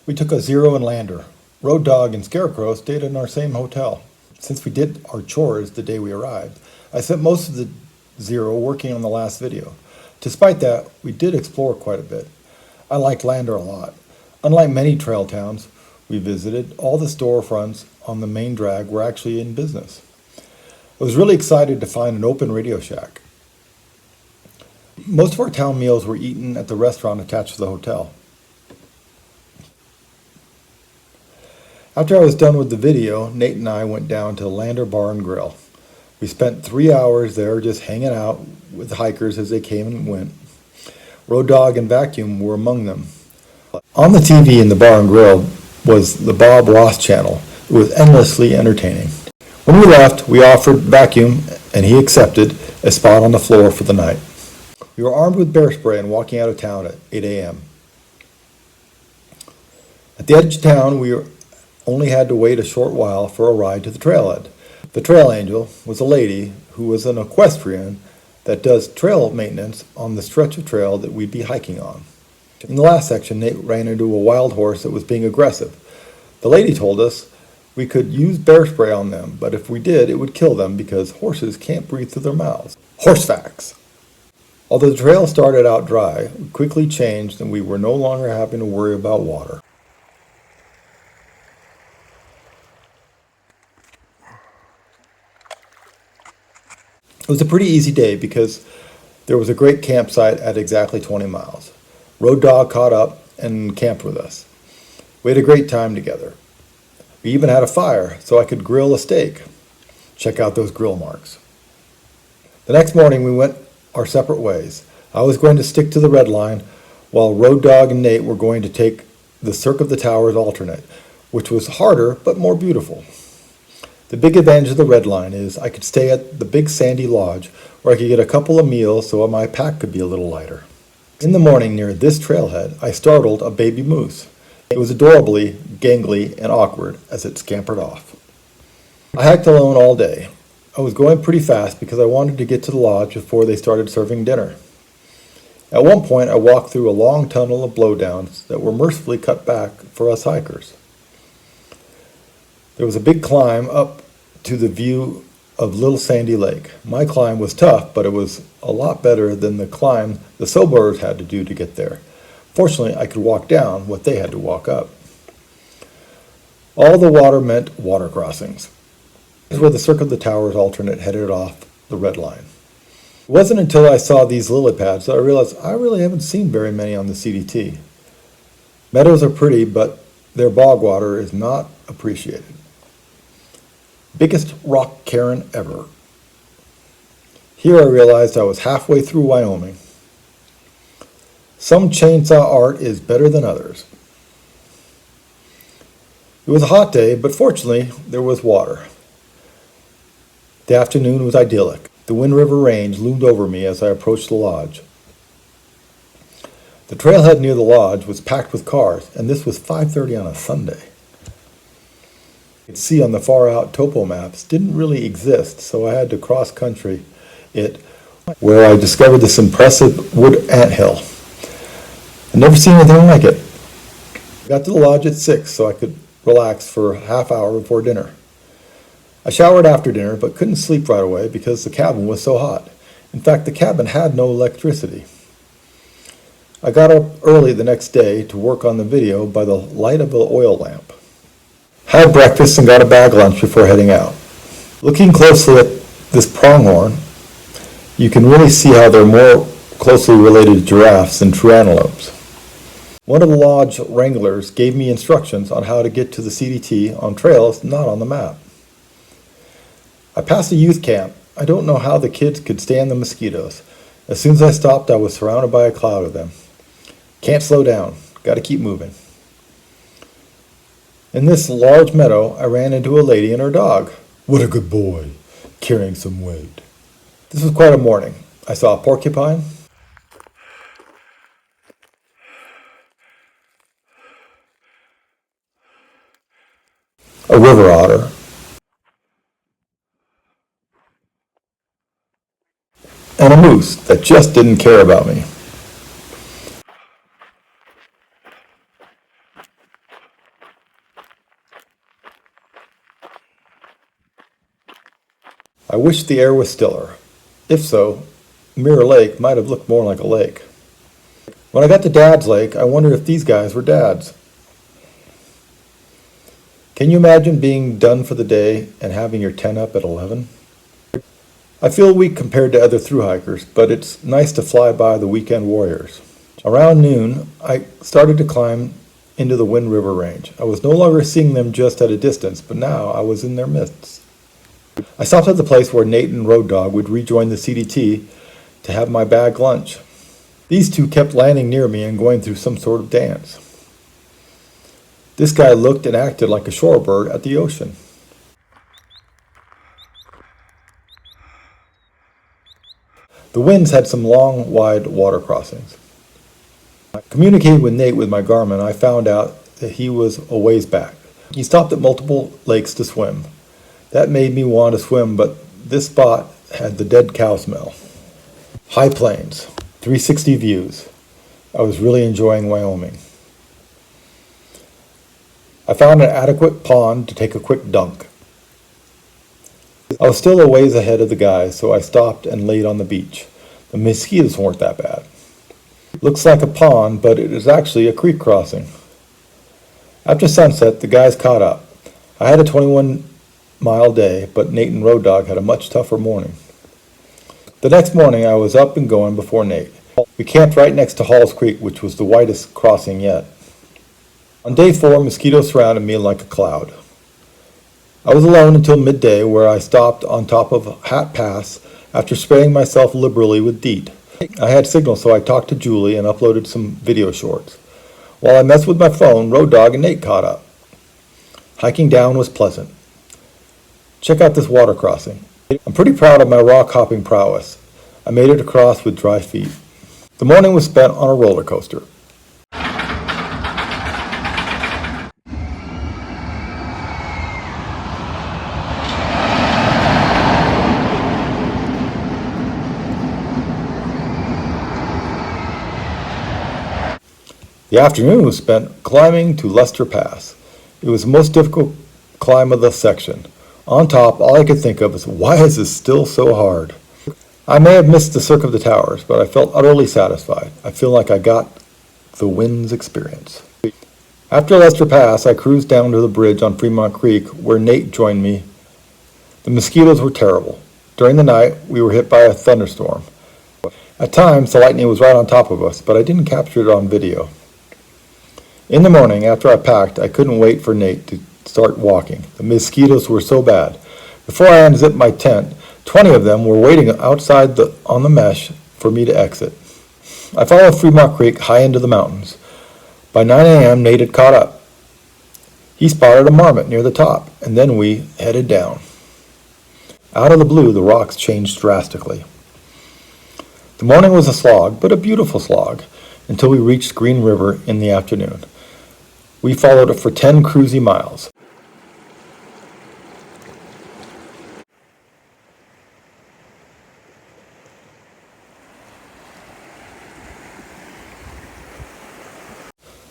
We took a Zero and Lander. Road Dog and Scarecrow stayed in our same hotel. Since we did our chores the day we arrived, I spent most of the Zero working on the last video. Despite that, we did explore quite a bit. I liked Lander a lot. Unlike many trail towns we visited, all the storefronts on the main drag were actually in business. I was really excited to find an open Radio Shack. Most of our town meals were eaten at the restaurant attached to the hotel. After I was done with the video, Nate and I went down to Lander Bar and Grill. We spent 3 hours there just hanging out with hikers as they came and went. Road Dog and Vacuum were among them. On the TV in the bar and grill was the Bob Ross channel. It was endlessly entertaining. When we left, we offered Vacuum, and he accepted, a spot on the floor for the night. We were armed with bear spray and walking out of town at 8 a.m. At the edge of town, we only had to wait a short while for a ride to the trailhead. The trail angel was a lady who was an equestrian that does trail maintenance on the stretch of trail that we'd be hiking on. In the last section, Nate ran into a wild horse that was being aggressive. The lady told us we could use bear spray on them, but if we did, it would kill them because horses can't breathe through their mouths. Horse facts! Although the trail started out dry, it quickly changed and we were no longer having to worry about water. It was a pretty easy day because there was a great campsite at exactly 20 miles. Road Dog caught up and camped with us. We had a great time together. We even had a fire so I could grill a steak. Check out those grill marks. The next morning we went our separate ways. I was going to stick to the red line while Road Dog and Nate were going to take the Cirque of the Towers alternate, which was harder but more beautiful. The big advantage of the red line is I could stay at the big sandy lodge where I could get a couple of meals so my pack could be a little lighter. In the morning near this trailhead, I startled a baby moose. It was adorably gangly and awkward as it scampered off. I hiked alone all day. I was going pretty fast because I wanted to get to the lodge before they started serving dinner. At one point, I walked through a long tunnel of blowdowns that were mercifully cut back for us hikers. There was a big climb up to the view of Little Sandy Lake. My climb was tough, but it was a lot better than the climb the snowboarders had to do to get there. Fortunately, I could walk down what they had to walk up. All the water meant water crossings. This is where the Cirque of the Towers alternate headed off the red line. It wasn't until I saw these lily pads that I realized I really haven't seen very many on the CDT. Meadows are pretty, but their bog water is not appreciated. Biggest rock cairn ever. Here I realized I was halfway through Wyoming. Some chainsaw art is better than others. It was a hot day, but fortunately there was water. The afternoon was idyllic. The Wind River Range loomed over me as I approached the lodge. The trailhead near the lodge was packed with cars, and this was 5:30 on a Sunday. You could see on the far out topo maps didn't really exist, so I had to cross country it, where I discovered this impressive wood anthill. I'd never seen anything like it. I got to the lodge at 6 so I could relax for a half hour before dinner. I showered after dinner but couldn't sleep right away because the cabin was so hot. In fact, the cabin had no electricity. I got up early the next day to work on the video by the light of an oil lamp. Had breakfast and got a bag lunch before heading out. Looking closely at this pronghorn, you can really see how they're more closely related to giraffes than true antelopes. One of the lodge wranglers gave me instructions on how to get to the CDT on trails not on the map. I passed a youth camp. I don't know how the kids could stand the mosquitoes. As soon as I stopped, I was surrounded by a cloud of them. Can't slow down. Got to keep moving. In this large meadow, I ran into a lady and her dog. What a good boy, carrying some weight. This was quite a morning. I saw a porcupine, a river otter, and a moose that just didn't care about me. I wish the air was stiller. If so, Mirror Lake might have looked more like a lake. When I got to Dad's Lake, I wondered if these guys were dads. Can you imagine being done for the day and having your tent up at 11? I feel weak compared to other thru-hikers, but it's nice to fly by the weekend warriors. Around noon, I started to climb into the Wind River Range. I was no longer seeing them just at a distance, but now I was in their midst. I stopped at the place where Nate and Road Dogg would rejoin the CDT to have my bag lunch. These two kept landing near me and going through some sort of dance. This guy looked and acted like a shorebird at the ocean. The winds had some long, wide water crossings. Communicating with Nate with my Garmin, I found out that he was a ways back. He stopped at multiple lakes to swim. That made me want to swim, but this spot had the dead cow smell. High plains, 360 views. I was really enjoying Wyoming. I found an adequate pond to take a quick dunk. I was still a ways ahead of the guys, so I stopped and laid on the beach. The mosquitoes weren't that bad. Looks like a pond, but it is actually a creek crossing. After sunset, the guys caught up. I had a 21-mile day, but Nate and Road Dogg had a much tougher morning. The next morning, I was up and going before Nate. We camped right next to Halls Creek, which was the widest crossing yet. On day 4, mosquitoes surrounded me like a cloud. I was alone until midday, where I stopped on top of Hat Pass after spraying myself liberally with DEET. I had signal, so I talked to Julie and uploaded some video shorts. While I messed with my phone, Road Dogg and Nate caught up. Hiking down was pleasant. Check out this water crossing. I'm pretty proud of my rock hopping prowess. I made it across with dry feet. The morning was spent on a roller coaster. The afternoon was spent climbing to Lester Pass. It was the most difficult climb of the section. On top, all I could think of is, why is this still so hard? I may have missed the Cirque of the Towers, but I felt utterly satisfied. I feel like I got the wind's experience. After Lester Pass, I cruised down to the bridge on Fremont Creek, where Nate joined me. The mosquitoes were terrible. During the night, we were hit by a thunderstorm. At times, the lightning was right on top of us, but I didn't capture it on video. In the morning, after I packed, I couldn't wait for Nate to start walking. The mosquitoes were so bad. Before I unzipped my tent, 20 of them were waiting outside on the mesh for me to exit. I followed Fremont Creek high into the mountains. By 9 a.m., Nate had caught up. He spotted a marmot near the top, and then we headed down. Out of the blue, the rocks changed drastically. The morning was a slog, but a beautiful slog, until we reached Green River in the afternoon. We followed it for 10 cruisy miles.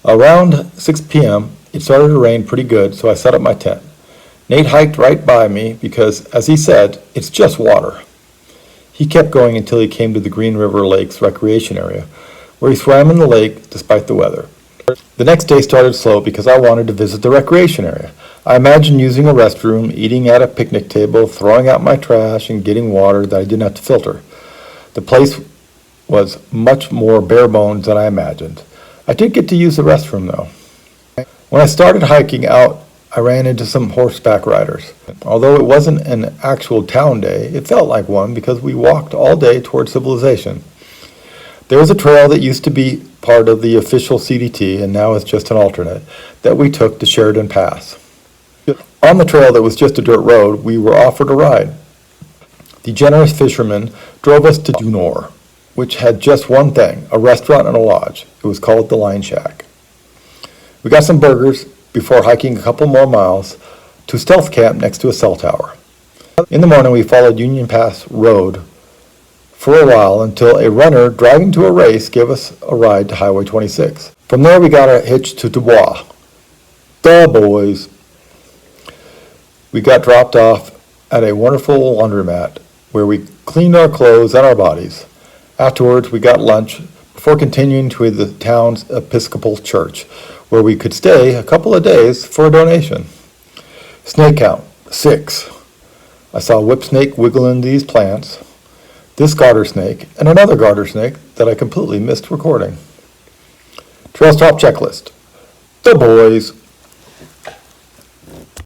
Around 6 p.m., it started to rain pretty good, so I set up my tent. Nate hiked right by me because, as he said, it's just water. He kept going until he came to the Green River Lakes recreation area, where he swam in the lake despite the weather. The next day started slow because I wanted to visit the recreation area. I imagined using a restroom, eating at a picnic table, throwing out my trash, and getting water that I didn't have to filter. The place was much more bare bones than I imagined. I did get to use the restroom, though. When I started hiking out, I ran into some horseback riders. Although it wasn't an actual town day, it felt like one because we walked all day toward civilization. There was a trail that used to be part of the official CDT and now is just an alternate that we took to Sheridan Pass. On the trail that was just a dirt road, we were offered a ride. The generous fisherman drove us to Dunor, which had just one thing, a restaurant and a lodge. It was called the Line Shack. We got some burgers before hiking a couple more miles to Stealth Camp next to a cell tower. In the morning, we followed Union Pass Road for a while until a runner driving to a race gave us a ride to Highway 26. From there, we got a hitch to Dubois. The boys. We got dropped off at a wonderful laundromat where we cleaned our clothes and our bodies. Afterwards, we got lunch before continuing to the town's Episcopal church, where we could stay a couple of days for a donation. Snake count, 6. I saw a whip snake wiggle in these plants, this garter snake, and another garter snake that I completely missed recording. Trail stop checklist. Dubois.